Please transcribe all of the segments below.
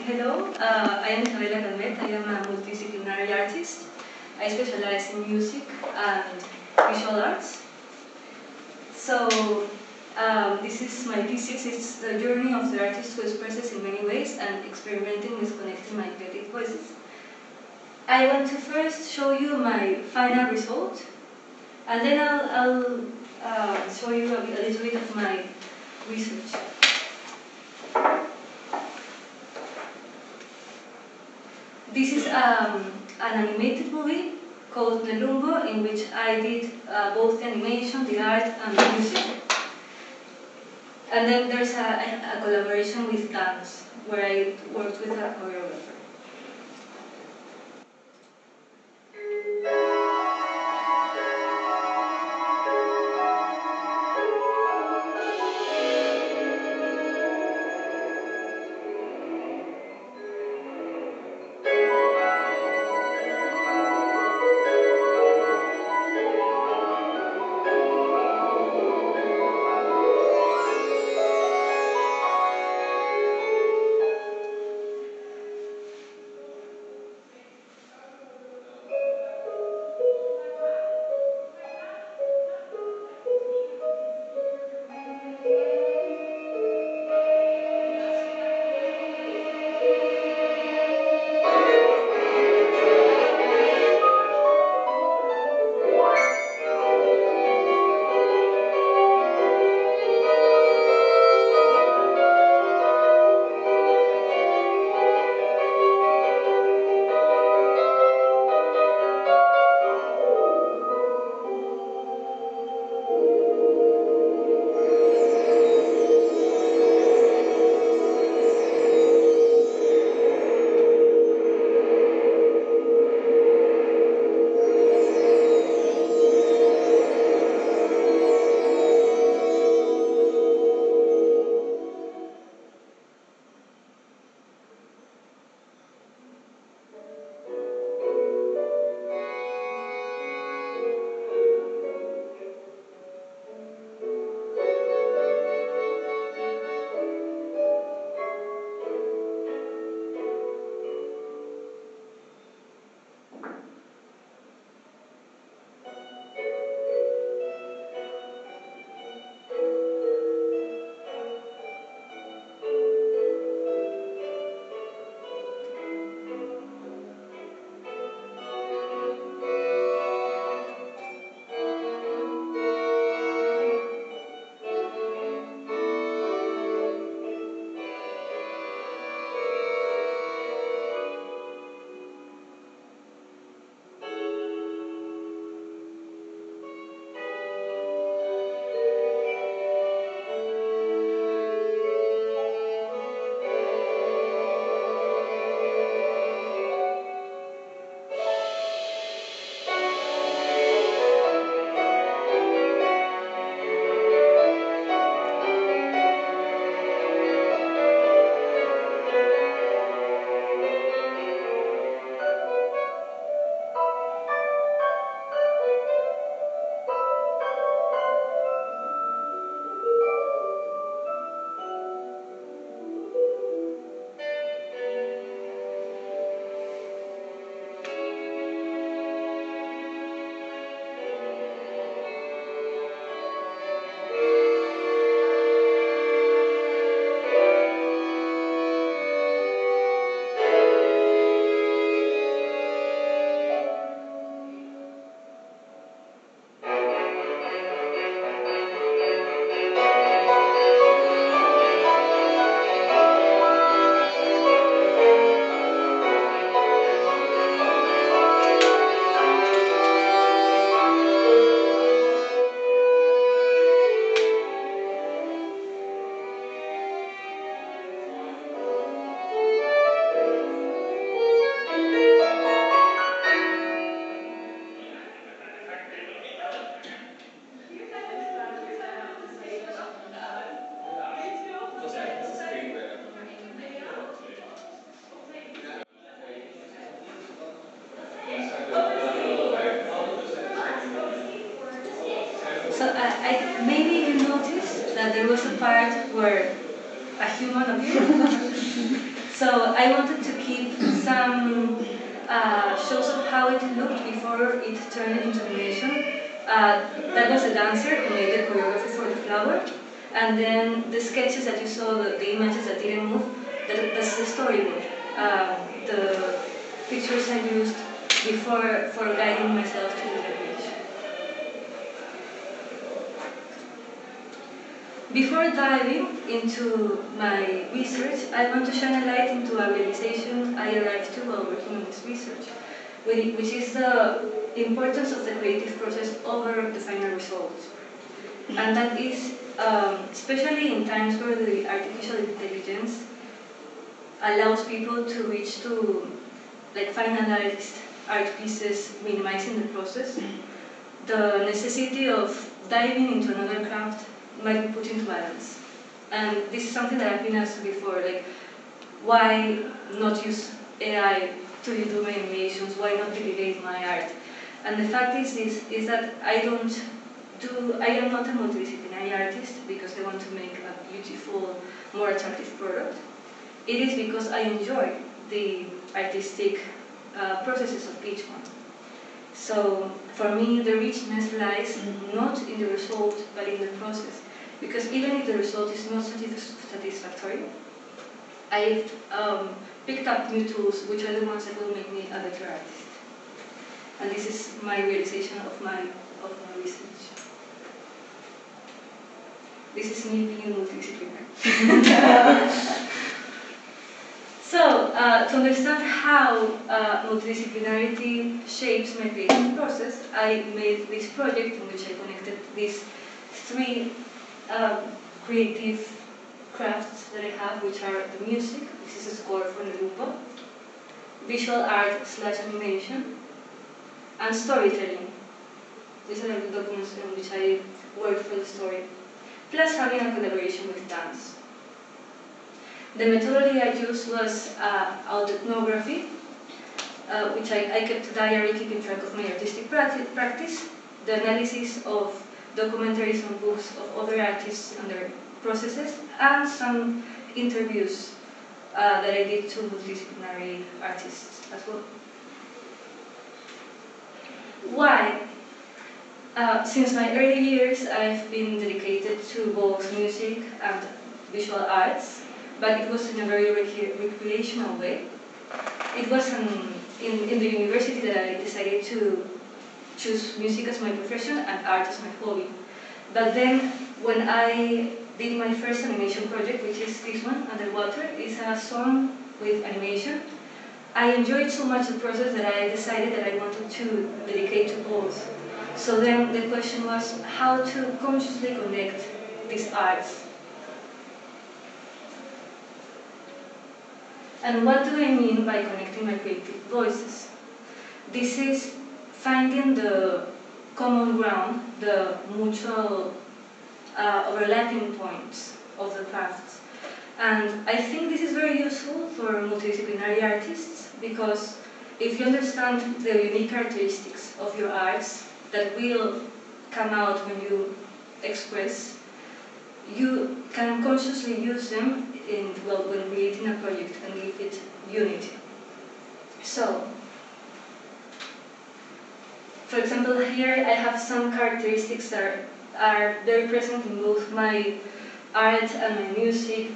Hello, I am Isabella Calmet. I am a multidisciplinary artist. I specialize in music and visual arts. So, this is my thesis. It's the journey of the artist who expresses in many ways and experimenting with connecting my creative voices. I want to first show you my final result, and then I'll show you a little bit of my research. This is an animated movie called Nelumbo, in which I did both the animation, the art, and the music. And then there's a collaboration with dance, where I worked with a choreographer. So maybe you noticed that there was a part where a human appeared. So I wanted to keep some shows of how it looked before it turned into animation. That was the dancer who made the choreography for the flower. And then the sketches that you saw, the images that didn't move, that's the storyboard. The pictures I used before for guiding myself to the image. Before diving into my research, I want to shine a light into a realization I arrived to while working on this research, which is the importance of the creative process over the final results. And that is, especially in times where the artificial intelligence allows people to reach to finalized art pieces, minimizing the process, the necessity of diving into another craft might be put into balance. And this is something that I've been asked before, why not use AI to do my animations, why not delegate my art? And the fact is that I am not a multidisciplinary artist because I want to make a beautiful, more attractive product. It is because I enjoy the artistic processes of each one. So for me, the richness lies not in the result, but in the process. Because even if the result is not satisfactory, I've picked up new tools, which are the ones that will make me a better artist. And this is my realization of my research. This is me being multidisciplinary. So, to understand how multidisciplinarity shapes my creative process, I made this project in which I connected these three creative crafts that I have, which are the music, this is a score for the grupo, visual art / animation, and storytelling. These are the documents in which I worked for the story, plus having a collaboration with dance. The methodology I used was autoethnography, which I kept a diary keeping track of my artistic practice, the analysis of documentaries and books of other artists and their processes, and some interviews that I did to multidisciplinary artists as well. Why? Since my early years, I've been dedicated to both music and visual arts, but it was in a very recreational way. It was in the university that I decided to choose music as my profession and art as my hobby. But then, when I did my first animation project, which is this one, Underwater, is a song with animation, I enjoyed so much the process that I decided that I wanted to dedicate to both. So then the question was how to consciously connect these arts. And what do I mean by connecting my creative voices? This is finding the common ground, the mutual overlapping points of the crafts. And I think this is very useful for multidisciplinary artists because if you understand the unique characteristics of your arts that will come out when you express, you can consciously use them when creating a project and give it unity. So, for example, here I have some characteristics that are very present in both my art and my music,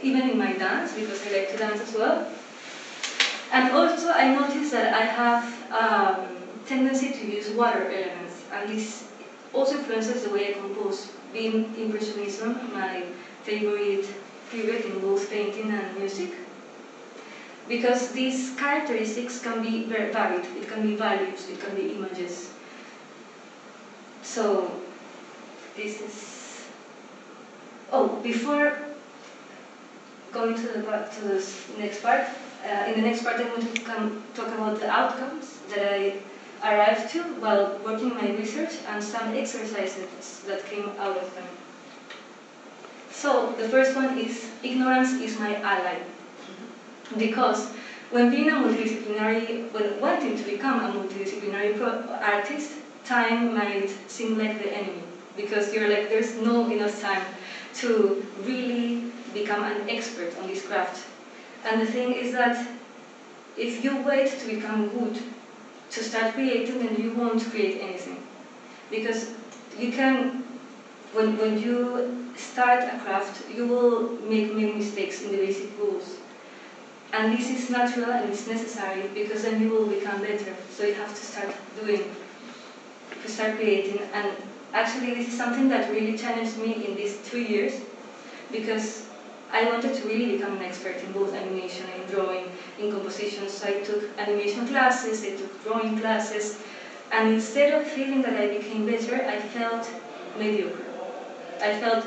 even in my dance, because I like to dance as well. And also I noticed that I have tendency to use water elements, and this also influences the way I compose, being Impressionism my favorite period in both painting and music, because these characteristics can be very varied. It can be values, it can be images. So this is... Oh, before going to the next part, in the next part I'm going to talk about the outcomes that I arrived to while working my research and some exercises that came out of them. So the first one is ignorance is my ally. Because when being when wanting to become a multidisciplinary artist, time might seem like the enemy. Because you're like, there's no enough time to really become an expert on this craft. And the thing is that if you wait to become good, to start creating, then you won't create anything. Because you can, when you start a craft, you will make many mistakes in the basic rules. And this is natural and it's necessary, because then you will become better. So you have to start doing, to start creating. And actually this is something that really challenged me in these 3 years, because I wanted to really become an expert in both animation and drawing, in composition. So I took animation classes, I took drawing classes, and instead of feeling that I became better, I felt mediocre. I felt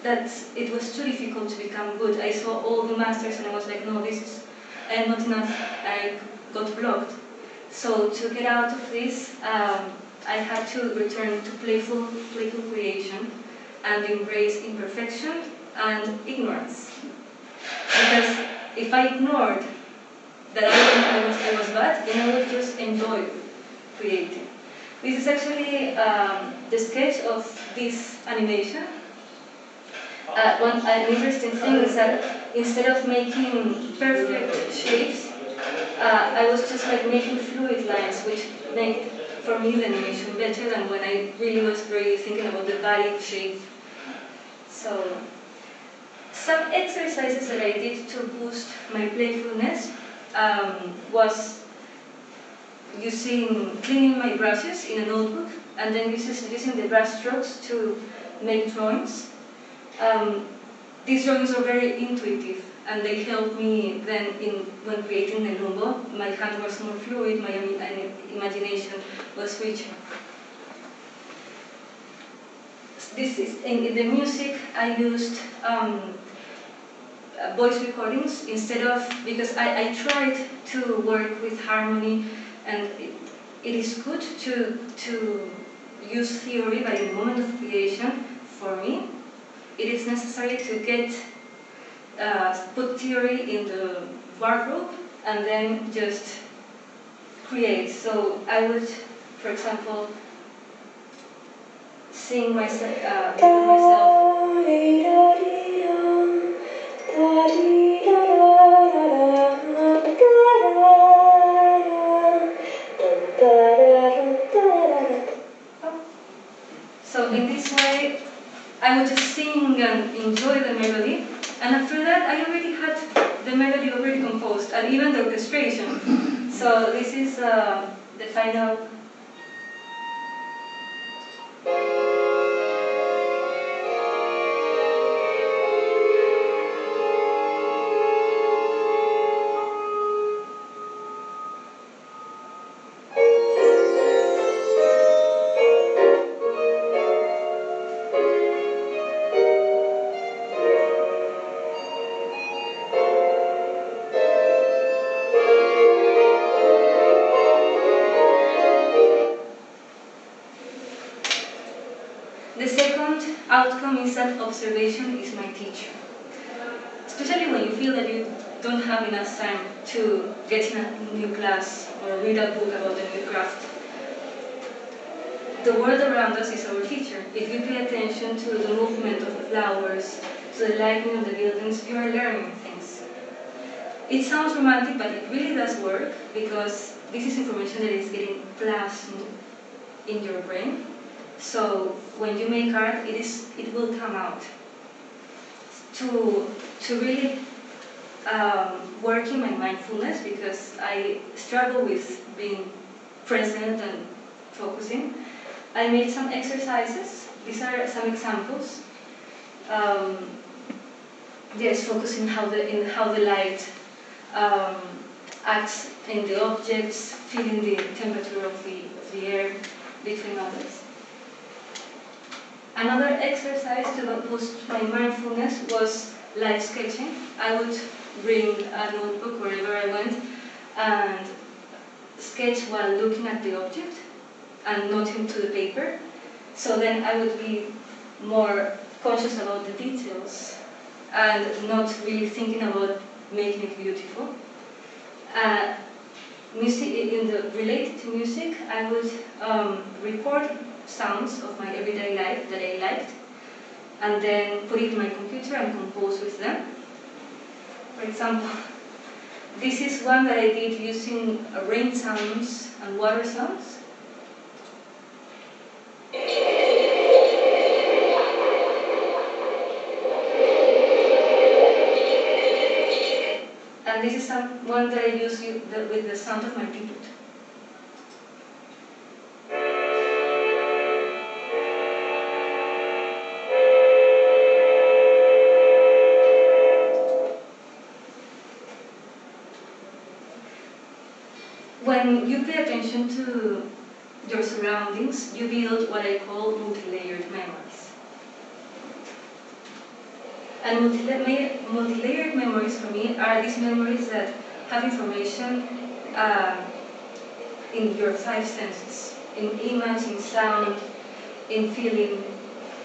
that it was too difficult to become good. I saw all the masters and I was like, no, I am not enough. I got blocked. So to get out of this, I had to return to playful creation and embrace imperfection and ignorance. Because if I ignored that I was bad, then I would just enjoy creating. This is actually the sketch of this animation. An interesting thing is that instead of making perfect shapes, I was just like making fluid lines, which made for me the animation better than when I really was really thinking about the body shape. So some exercises that I did to boost my playfulness was cleaning my brushes in a notebook, and then using the brush strokes to make drawings. These drawings are very intuitive, and they help me then when creating the lumbo. My hand was more fluid, my imagination was richer. This is in the music. I used voice recordings instead of, because I tried to work with harmony, and it is good to use theory, but in the moment of creation, for me, it is necessary to put theory in the wardrobe and then just create. So I would, for example, sing myself. So in this way, I would just sing and enjoy the melody, and after that I already had the melody already composed, and even the orchestration. So this is the final. The second outcome is that observation is my teacher. Especially when you feel that you don't have enough time to get in a new class or read a book about a new craft. The world around us is our teacher. If you pay attention to the movement of the flowers, to the lighting of the buildings, you are learning things. It sounds romantic, but it really does work, because this is information that is getting plasmed in your brain. So when you make art, it will come out. To really work in my mindfulness, because I struggle with being present and focusing, I made some exercises. These are some examples. Yes, focusing how the light acts in the objects, feeling the temperature of the air, between others. Another exercise to boost my mindfulness was light sketching. I would bring a notebook wherever I went and sketch while looking at the object and not into the paper. So then I would be more conscious about the details and not really thinking about making it beautiful. Related to music, I would record sounds of my everyday life that I liked, and then put it in my computer and compose with them. For example, This is one that I did using rain sounds and water sounds. And this is one that I use with the sound of my keyboard. When you pay attention to your surroundings, you build what I call multi-layered memories. And multi-layered memories for me are these memories that have information in your five senses, in image, in sound, in feeling.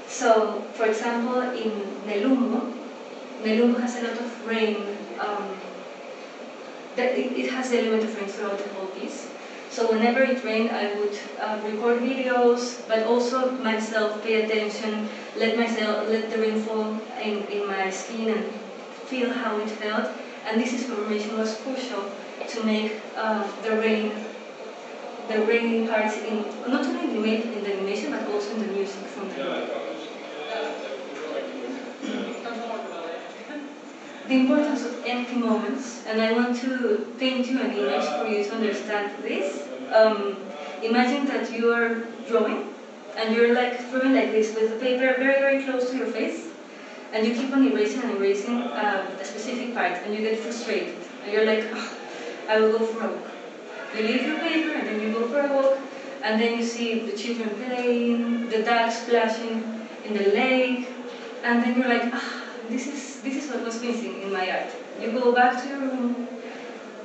So, for example, in Nelumbo has a lot of rain. It has the element of rain throughout the whole piece. So whenever it rained, I would record videos, but also myself pay attention, let the rain fall in my skin and feel how it felt. And this information was crucial to make the rain parts not only in the animation, but also in the music from the The importance of empty moments, and I want to paint you an image for you to understand this. Imagine that you are drawing, and you're drawing like this with the paper very, very close to your face, and you keep on erasing and erasing a specific part, and you get frustrated, and you're like, oh, I will go for a walk. You leave your paper, and then you go for a walk, and then you see the children playing, the ducks splashing in the lake, and then you're like, ah, this is what was missing in my art. You go back to your room,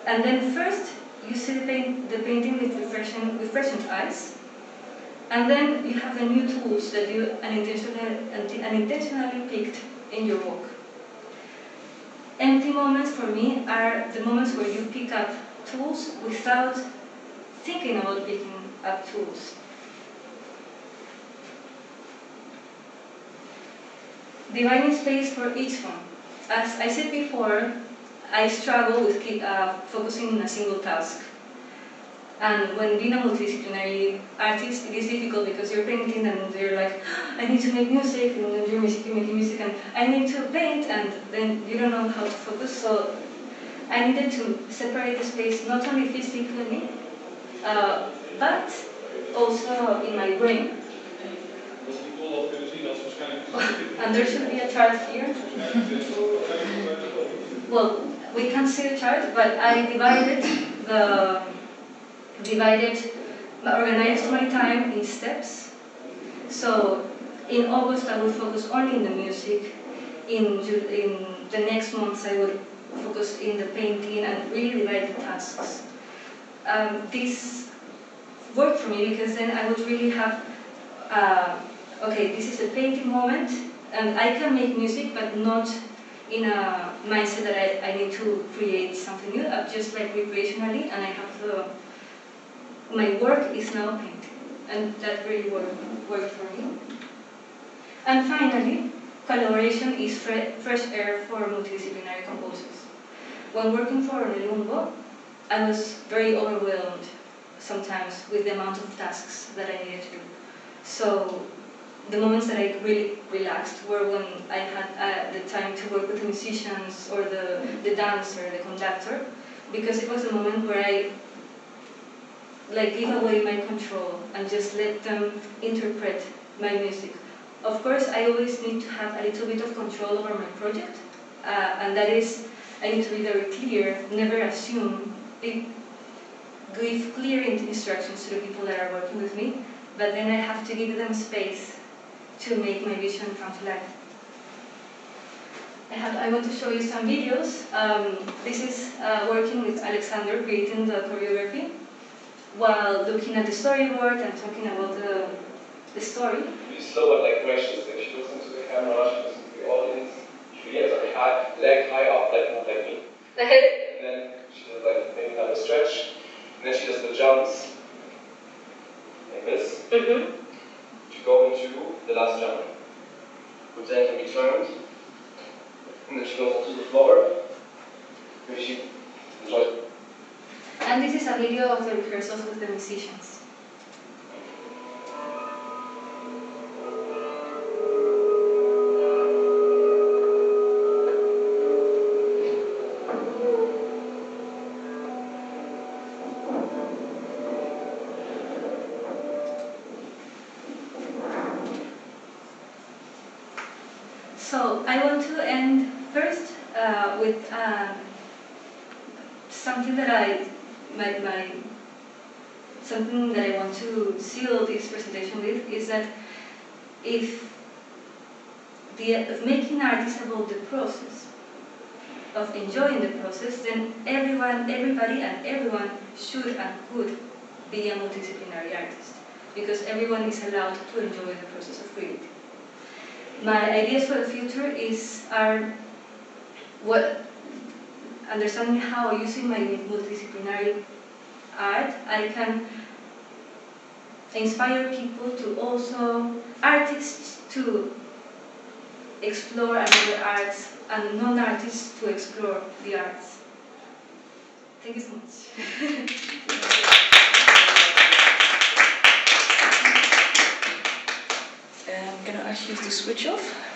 and then first you see the painting with freshened eyes, and then you have the new tools that you unintentionally picked in your work. Empty moments for me are the moments where you pick up tools without thinking about picking up tools. Dividing space for each one. As I said before, I struggle with focusing on a single task. And when being a multidisciplinary artist, it is difficult because you're painting and you're like, I need to make music, and then you're making music, and I need to paint, and then you don't know how to focus. So I needed to separate the space not only physically, but also in my brain. And there should be a chart here. Well, we can't see the chart, but I organized my time in steps. So in August I would focus only in the music. In the next months I would focus in the painting and really divide the tasks. This worked for me because then I would really have okay, this is a painting moment, and I can make music, but not in a mindset that I need to create something new, just like recreationally, and I have my work is now painting, and that really worked for me. And finally, collaboration is fresh air for multidisciplinary composers. When working for Nelumbo, I was very overwhelmed sometimes with the amount of tasks that I needed to do. So the moments that I really relaxed were when I had the time to work with the musicians or the dancer, the conductor, because it was a moment where I give away my control and just let them interpret my music. Of course, I always need to have a little bit of control over my project, and that is, I need to be very clear, never assume, give clear instructions to the people that are working with me, but then I have to give them space to make my vision come to life. I want to show you some videos. This is working with Alexander, creating the choreography, while looking at the storyboard and talking about the story. Be slow and gracious. If she looks into the camera, she looks into the audience. She has her leg high up, like me. And then she does maybe another stretch. And then she does the jumps. Like this. Mm-hmm. To go into the last jump, which then can be turned, and then she goes onto the floor. Maybe she enjoys And this is a video of the rehearsals with the musicians. So I want to end first with something that something that I want to seal this presentation with is that if making art is about the process, of enjoying the process, then everybody and everyone should and could be a multidisciplinary artist, because everyone is allowed to enjoy the process of creating. My ideas for the future are understanding how, using my multidisciplinary art, I can inspire people to also, artists to explore another arts, and non-artists to explore the arts. Thank you so much. I'm going to ask you to switch off.